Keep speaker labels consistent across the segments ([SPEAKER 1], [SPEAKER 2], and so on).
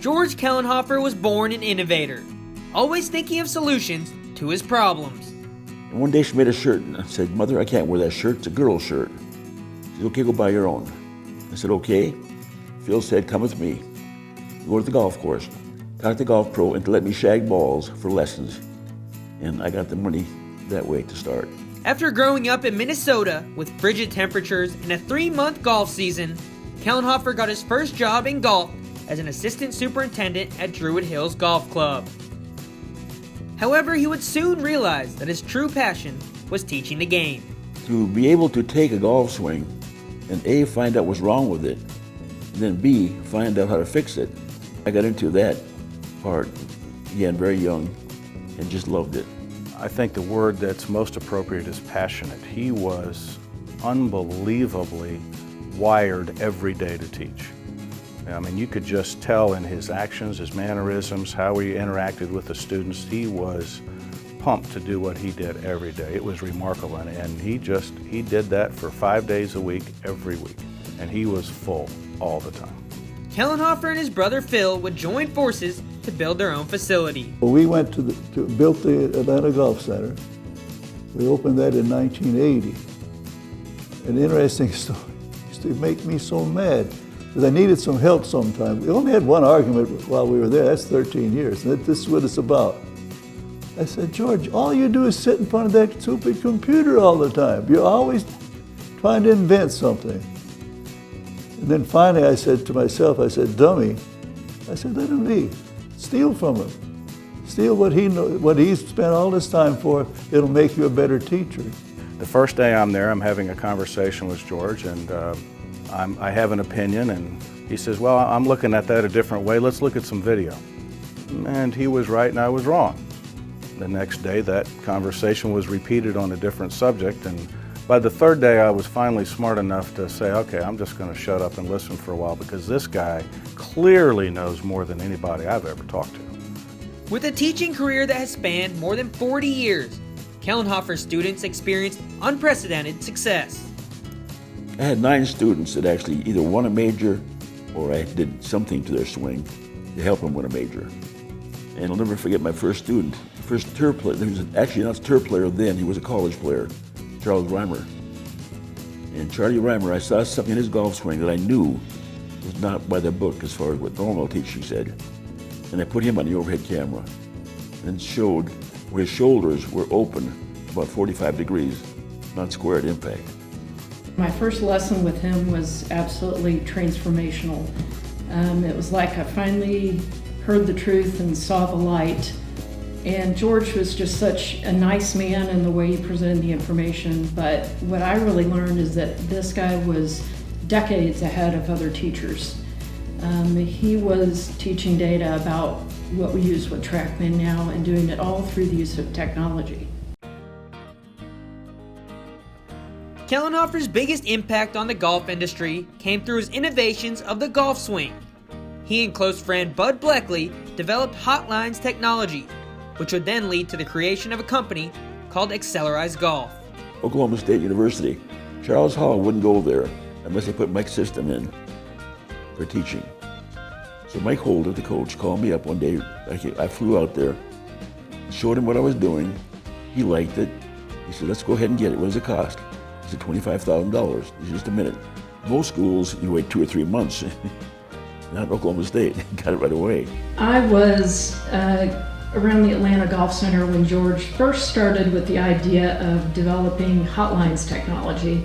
[SPEAKER 1] George Kelnhofer was born an innovator, always thinking of solutions to his problems.
[SPEAKER 2] And one day she made a shirt and I said, "Mother, I can't wear that shirt, it's a girl's shirt." She said, "Okay, go buy your own." I said, "Okay." Phil said, "Come with me. Go to the golf course. Talk to the golf pro and to let me shag balls for lessons." And I got the money that way to start.
[SPEAKER 1] After growing up in Minnesota with frigid temperatures and a 3-month golf season, Kelnhofer got his first job in golf as an assistant superintendent at Druid Hills Golf Club. However, he would soon realize that his true passion was teaching the game.
[SPEAKER 2] To be able to take a golf swing and A, find out what's wrong with it, and then B, find out how to fix it, I got into that part, again, very young, and just loved it.
[SPEAKER 3] I think the word that's most appropriate is passionate. He was unbelievably wired every day to teach. I mean, you could just tell in his actions, his mannerisms, how he interacted with the students. He was pumped to do what he did every day. It was remarkable, and he did that for 5 days a week, every week, and he was full all the time.
[SPEAKER 1] Kelnhofer and his brother Phil would join forces to build their own facility.
[SPEAKER 4] We went built the Atlanta Golf Center. We opened that in 1980. An interesting story used to make me so mad because I needed some help sometime. We only had one argument while we were there. That's 13 years. And this is what it's about. I said, "George, all you do is sit in front of that stupid computer all the time. You're always trying to invent something." And then finally I said to myself, I said, "Dummy," I said, "let him be. Steal from him. Steal what he's spent all this time for. It'll make you a better teacher."
[SPEAKER 3] The first day I'm there, I'm having a conversation with George, and I have an opinion, and he says, "Well, I'm looking at that a different way. Let's look at some video." And he was right and I was wrong. The next day, that conversation was repeated on a different subject, and by the third day, I was finally smart enough to say, "Okay, I'm just going to shut up and listen for a while because this guy clearly knows more than anybody I've ever talked to."
[SPEAKER 1] With a teaching career that has spanned more than 40 years, Kelnhofer students experienced unprecedented success.
[SPEAKER 2] I had 9 students that actually either won a major or I did something to their swing to help them win a major. And I'll never forget my first student, first tour player. He was actually not a tour player then, he was a college player, Charles Reimer. And Charlie Reimer, I saw something in his golf swing that I knew was not by the book as far as what normal teaching said. And I put him on the overhead camera and showed where his shoulders were open about 45 degrees, not square at impact.
[SPEAKER 5] My first lesson with him was absolutely transformational. It was like I finally heard the truth and saw the light. And George was just such a nice man in the way he presented the information. But what I really learned is that this guy was decades ahead of other teachers. He was teaching data about what we use with TrackMan now and doing it all through the use of technology.
[SPEAKER 1] Kelnhofer's biggest impact on the golf industry came through his innovations of the golf swing. He and close friend Bud Bleckley developed Hotlines technology, which would then lead to the creation of a company called Accelerized Golf.
[SPEAKER 2] Oklahoma State University, Charles Hall wouldn't go there unless they put Mike's system in for teaching. So Mike Holder, the coach, called me up one day. I flew out there, showed him what I was doing. He liked it. He said, "Let's go ahead and get it. What does it cost?" I said, $25,000. He said, "Just a minute." Most schools, you wait 2 or 3 months. Not Oklahoma State. Got it right away.
[SPEAKER 5] I was around the Atlanta Golf Center when George first started with the idea of developing Hotlines technology,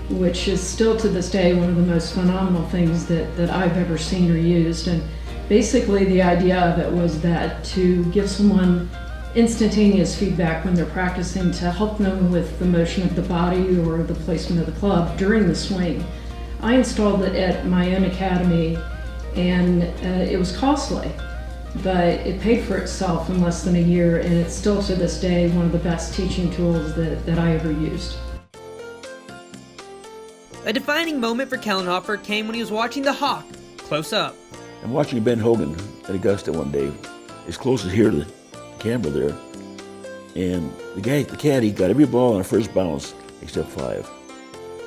[SPEAKER 5] which is still to this day one of the most phenomenal things that I've ever seen or used. And basically the idea of it was that to give someone instantaneous feedback when they're practicing to help them with the motion of the body or the placement of the club during the swing. I installed it at my own academy, and it was costly, but it paid for itself in less than a year, and it's still to this day one of the best teaching tools that I ever used.
[SPEAKER 1] A defining moment for Kelnhofer came when he was watching the Hawk close up.
[SPEAKER 2] I'm watching Ben Hogan at Augusta one day, as close as here to the camera there, and the caddy got every ball on a first bounce except 5.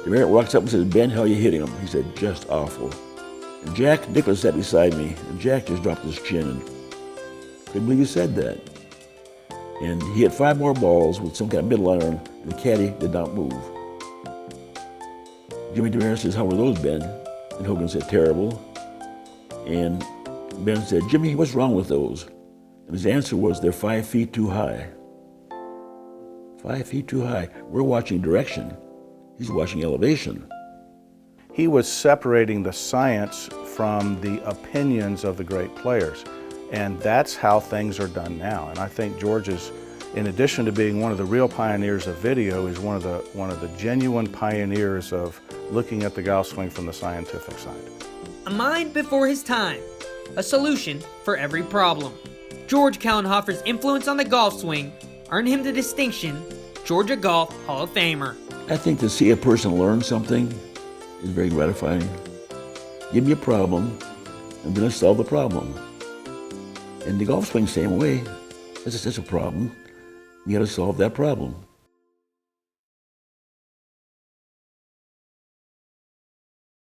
[SPEAKER 2] The parent walks up and says, "Ben, how you hitting him?" He said, "Just awful." And Jack Nicholas sat beside me, and Jack just dropped his chin and couldn't believe he said that. And he had 5 more balls with some kind of middle iron, and the caddy did not move. Jimmy DeMera says, "How were those, Ben?" And Hogan said, "Terrible." And Ben said, "Jimmy, what's wrong with those?" And his answer was, "They're 5 feet too high." 5 feet too high. We're watching direction. He's watching elevation.
[SPEAKER 3] He was separating the science from the opinions of the great players. And that's how things are done now. And I think George is, in addition to being one of the real pioneers of video, is one of the genuine pioneers of looking at the golf swing from the scientific side.
[SPEAKER 1] A mind before his time, a solution for every problem. George Kelnhofer's influence on the golf swing earned him the distinction Georgia Golf Hall of Famer.
[SPEAKER 2] I think to see a person learn something is very gratifying. Give me a problem, I'm going to solve the problem. And the golf swing, same way. That's a problem. You got to solve that problem.